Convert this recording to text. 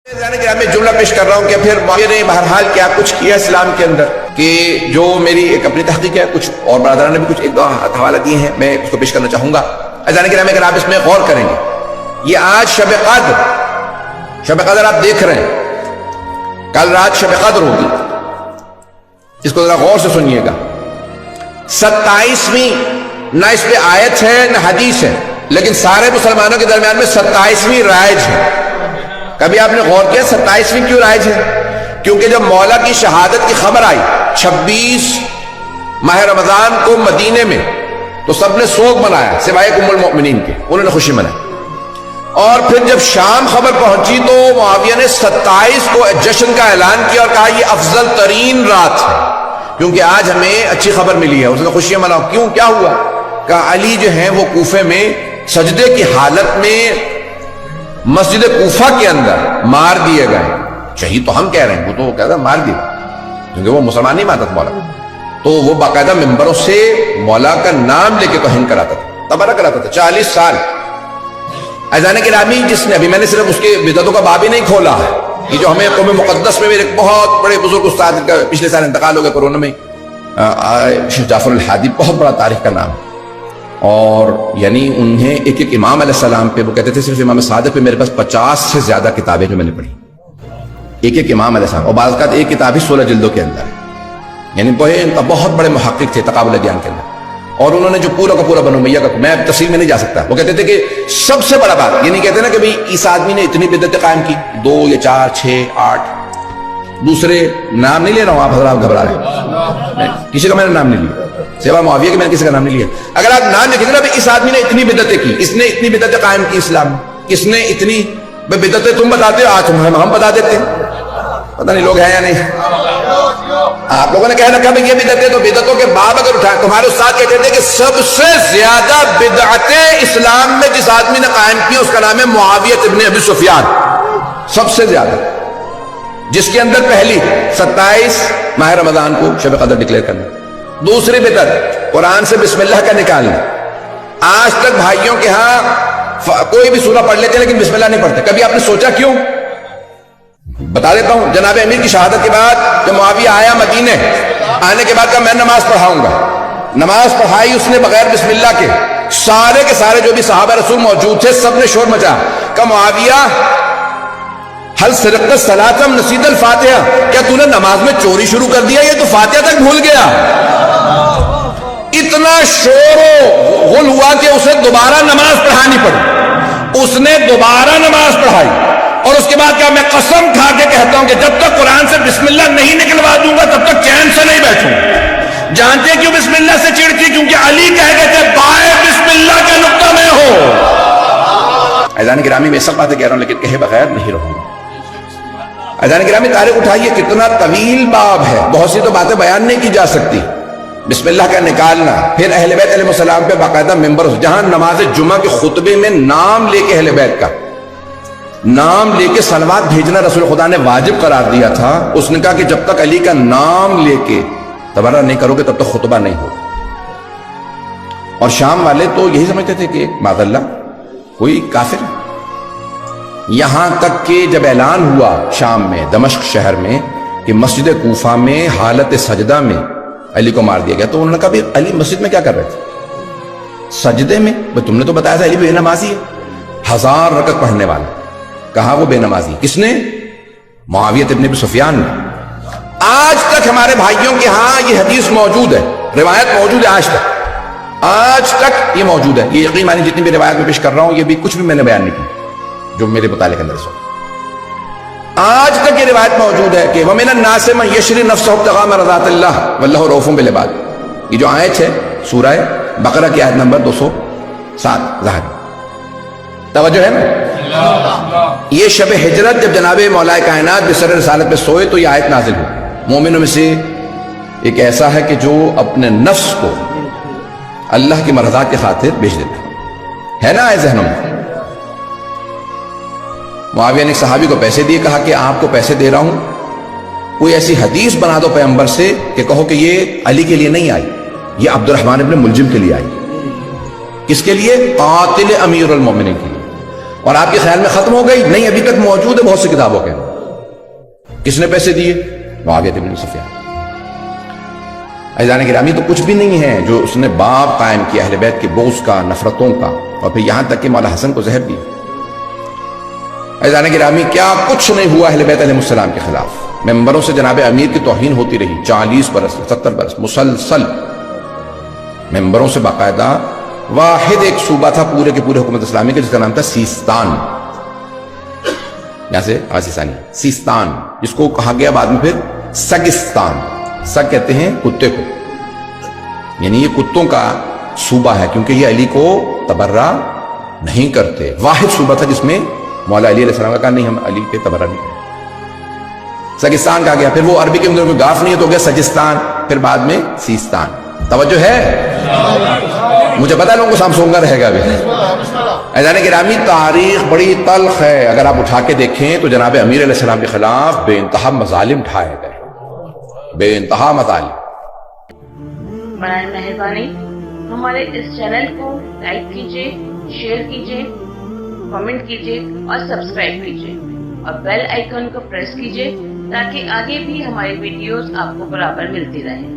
میں جملہ پیش کر رہا ہوں کہ پھر معاویہ نے بہرحال کیا کچھ کیا اسلام کے اندر کہ جو میری ایک اپنی تحقیق ہے، کچھ اور برادران نے بھی کچھ ایک دو حوالہ دیے ہیں، میں اس کو پیش کرنا چاہوں گا۔ عزیزان کرام، اگر آپ اس میں غور کریں گے، یہ آج شب قدر آپ دیکھ رہے ہیں، کل رات شب قدر ہوگی، اس کو ذرا غور سے سنیے گا۔ 27ویں نہ اس پہ آیت ہے نہ حدیث ہے، لیکن سارے مسلمانوں کے درمیان میں 27ویں رائج ہے۔ کبھی آپ نے غور کیا 27ویں کیوں رائج ہے؟ کیونکہ جب مولا کی شہادت کی خبر آئی 26 ماہ رمضان کو مدینے میں، تو سب نے سوگ منایا سوائے ام المؤمنین کے، انہوں نے خوشی منائی۔ اور پھر جب شام خبر پہنچی تو معاویہ نے 27 کو جشن کا اعلان کیا اور کہا یہ افضل ترین رات ہے، کیونکہ آج ہمیں اچھی خبر ملی ہے، اس نے خوشیاں مناؤ۔ کیوں، کیا ہوا؟ کہا علی جو ہیں وہ کوفے میں سجدے کی حالت میں مسجد کوفہ کے اندر مار دیے گئے۔ شہید تو ہم کہہ رہے ہیں، وہ تو کہتا مار دیے، کیونکہ وہ مسلمان نہیں مانتا تھا مولا، تو وہ باقاعدہ ممبروں سے مولا کا نام لے کے توہین کراتا تھا، تبرہ کراتا تھا 40 سال۔ عزیزان گرامی، جس نے ابھی میں نے صرف اس کے بدعتوں کا باب ہی نہیں کھولا ہے، یہ جو ہمیں قوم مقدس میں میرے بہت بڑے بزرگ استاد کا پچھلے سال انتقال ہو گیا کورونا میں، شیخ جعفر الحادی، بہت بڑا تاریخ کا نام، اور یعنی انہیں ایک ایک امام علیہ السلام پہ، وہ کہتے تھے صرف امام صادق پہ میرے پاس 50 سے زیادہ کتابیں جو میں نے پڑھی، ایک ایک امام علیہ السلام، اور بعض اوقات ایک کتاب ہی 16 جلدوں کے اندر ہے، یعنی بہت بڑے محقق تھے تقابل ادیان کے اندر۔ اور انہوں نے جو پورا کا پورا بنو امیہ کا، میں تفصیل میں نہیں جا سکتا، وہ کہتے تھے کہ سب سے بڑا بات، یہ نہیں کہتے نا کہ بھئی اس آدمی نے اتنی بدعتیں قائم کی، 2 یا 4 6 8، دوسرے نام نہیں لے رہا ہوں، آپ حضرات گھبرا رہے ہیں، کسی کا میں نے نام نہیں لیا سوا معاویہ کے، میں نے کسی کا نام نہیں لیا۔ اگر آپ نام لکھیں گے نا اس آدمی نے اتنی بدعتیں کی، اس نے اتنی بدعتیں قائم کی اسلام میں، کس نے اتنی بدعتیں تم بتاتے ہو، آج ہم بتا دیتے ہیں، پتہ نہیں لوگ ہیں یا نہیں۔ آپ لوگوں نے کہا نا کہ یہ بدعتیں، تو بدعتوں کے باب اگر اٹھائیں، تمہارے استاد کہتے تھے کہ سب سے زیادہ بدعتیں اسلام میں جس آدمی نے قائم کی اس کا نام ہے معاویہ ابن ابی سفیان، سب سے زیادہ، جس کے اندر پہلی 27 ماہ رمضان کو شب قدر ڈکلیئر کرنا، دوسری بدعت قرآن سے بسم اللہ کا نکالنا۔ آج تک بھائیوں کے ہاں کوئی بھی سورہ پڑھ لیتے ہیں لیکن بسم اللہ نہیں پڑھتے، کبھی آپ نے سوچا کیوں؟ بتا دیتا ہوں، جناب امیر کی شہادت کے بعد جب معاویہ آیا مدینے، آنے کے بعد کہا میں نماز پڑھاؤں گا، نماز پڑھائی اس نے بغیر بسم اللہ کے، سارے کے سارے جو بھی صحابہ رسول موجود تھے سب نے شور مچا، کہا معاویہ حل سرقت الصلاۃ ام نسیت الفاتحہ، کیا تو نے نماز میں چوری شروع کر دیا، یہ تو فاتحہ تک بھول گیا۔ اتنا شور و غل ہوا کہ اسے دوبارہ نماز پڑھانی پڑی، اس نے دوبارہ نماز پڑھائی، اور اس کے بعد کہا میں قسم کھا کے کہتا ہوں کہ جب تک قرآن سے بسم اللہ نہیں نکلوا دوں گا تب تک چین سے نہیں بیٹھوں۔ جانتے کیوں بسم اللہ سے چڑھتی؟ کیونکہ علی کہہ گئے تھے بائے بسم اللہ کے نقطہ میں ہو۔ عزیزان گرامی، میں سب باتیں کہہ رہا ہوں لیکن کہے بغیر نہیں رہوں گا۔ عزیزان گرامی، تاریخ اٹھائیے، کتنا طویل باب ہے، بہت سی تو باتیں بیان نہیں کی جا سکتی۔ بسم اللہ کا نکالنا، پھر اہل بیت علیہ السلام پہ باقاعدہ ممبر، جہاں نماز جمعہ کے خطبے میں نام لے کے اہل بیت کا نام لے کے صلوات بھیجنا رسول خدا نے واجب قرار دیا تھا۔ اس نے کہا کہ جب تک علی کا نام لے کے تبرہ نہیں کرو گے تب تک خطبہ نہیں ہوگا۔ اور شام والے تو یہی سمجھتے تھے کہ معاذ اللہ کوئی کافر ہے، یہاں تک کہ جب اعلان ہوا شام میں دمشق شہر میں کہ مسجد کوفہ میں حالت سجدہ میں علی کو مار دیا گیا، تو انہوں نے کہا بھی علی مسجد میں کیا کر رہے تھے؟ سجدے میں؟ تم نے تو بتایا تھا علی بے نمازی ہے، 1000 رکعت پڑھنے والا، کہا وہ بے نمازی، کس نے؟ معاویہ ابن ابی سفیان نے۔ آج تک ہمارے بھائیوں کے ہاں یہ حدیث موجود ہے، روایت موجود ہے، آج تک یہ موجود ہے، یہ یقین مانی جتنی بھی روایت میں پیش کر رہا ہوں یہ بھی کچھ بھی میں نے بیان نہیں کی جو میرے مطالعے کے اندر اس وقت، آج تک یہ روایت موجود ہے کہ وَمِنَ النَّاسِ مَن يَشْرِي نَفْسَهُ ابْتِغَاءَ مَرْضَاتِ اللَّهِ وَاللَّهُ رَءُوفٌ بِالْعِبَادِ، یہ جو آیت ہے سورہ بقرہ کی آیت نمبر 207 ظاہر توجہ ہے نا۔ یہ شب ہجرت جب جناب مولا کائنات بسر رسالت میں سوئے تو یہ آیت نازل ہوئی۔ مومنوں میں سے ایک ایسا ہے کہ جو اپنے نفس کو اللہ کی مرضات کی خاطر بیچ دیتا ہے نا، آئے ذہنوں میں۔ معاویہ نے ایک صحابی کو پیسے دیے، کہا کہ آپ کو پیسے دے رہا ہوں، کوئی ایسی حدیث بنا دو پیغمبر سے کہ کہو کہ یہ علی کے لیے نہیں آئی، یہ عبد الرحمن ابن ملجم کے لیے آئی۔ کس کے لیے؟ قاتل امیر المومنین کے لیے۔ اور آپ کے خیال میں ختم ہو گئی؟ نہیں، ابھی تک موجود ہے بہت سی کتابوں کے. کس نے پیسے دیے؟ معاویہ بن سفیان. عزیزان گرامی، تو کچھ بھی نہیں ہے جو اس نے باب قائم کیا اہل بیت کے بغض کا، نفرتوں کا، اور پھر یہاں تک کہ مولا حسن کو زہر دیا. عزیزان گرامی، کیا کچھ نہیں ہوا اہل بیت علیہ السلام کے خلاف. ممبروں سے جناب امیر کی توہین ہوتی رہی 40 برس 70 برس مسلسل. ممبروں سے باقاعدہ واحد ایک صوبہ تھا پورے کے پورے حکومت اسلامی کے، جس کا نام تھا سیستان. یہاں سے آسیستانی سیستان، جس کو کہا گیا بعد میں پھر سگستان. سگ کہتے ہیں کتے کو، یعنی یہ کتوں کا صوبہ ہے، کیونکہ یہ علی کو تبرہ نہیں کرتے. واحد صوبہ تھا جس میں مولا علی علیہ السلام کا کہا نہیں، ہم علی پہ تبرہ نہیں کرتے. سگستان کہا گیا. پھر وہ عربی کے اندر کوئی گاف نہیں ہے تو ہو گیا سجستان، پھر بعد میں سیستان. توجہ ہے؟ مجھے پتا لوگوں کو سامسونگا رہے گا ابھی. عزیزان گرامی، تاریخ بڑی تلخ ہے. اگر آپ اٹھا کے دیکھیں تو جناب امیر علیہ السلام کے خلاف بے انتہا مظالم ڈھائے گئے، بے انتہا مظالم. برائے مہربانی ہمارے اس چینل کو لائک کیجیے، شیئر کیجیے، کمنٹ کیجیے اور سبسکرائب کیجیے اور بیل آئیکن کو پریس کیجیے تاکہ آگے بھی ہماری ویڈیوز آپ کو برابر ملتی رہیں.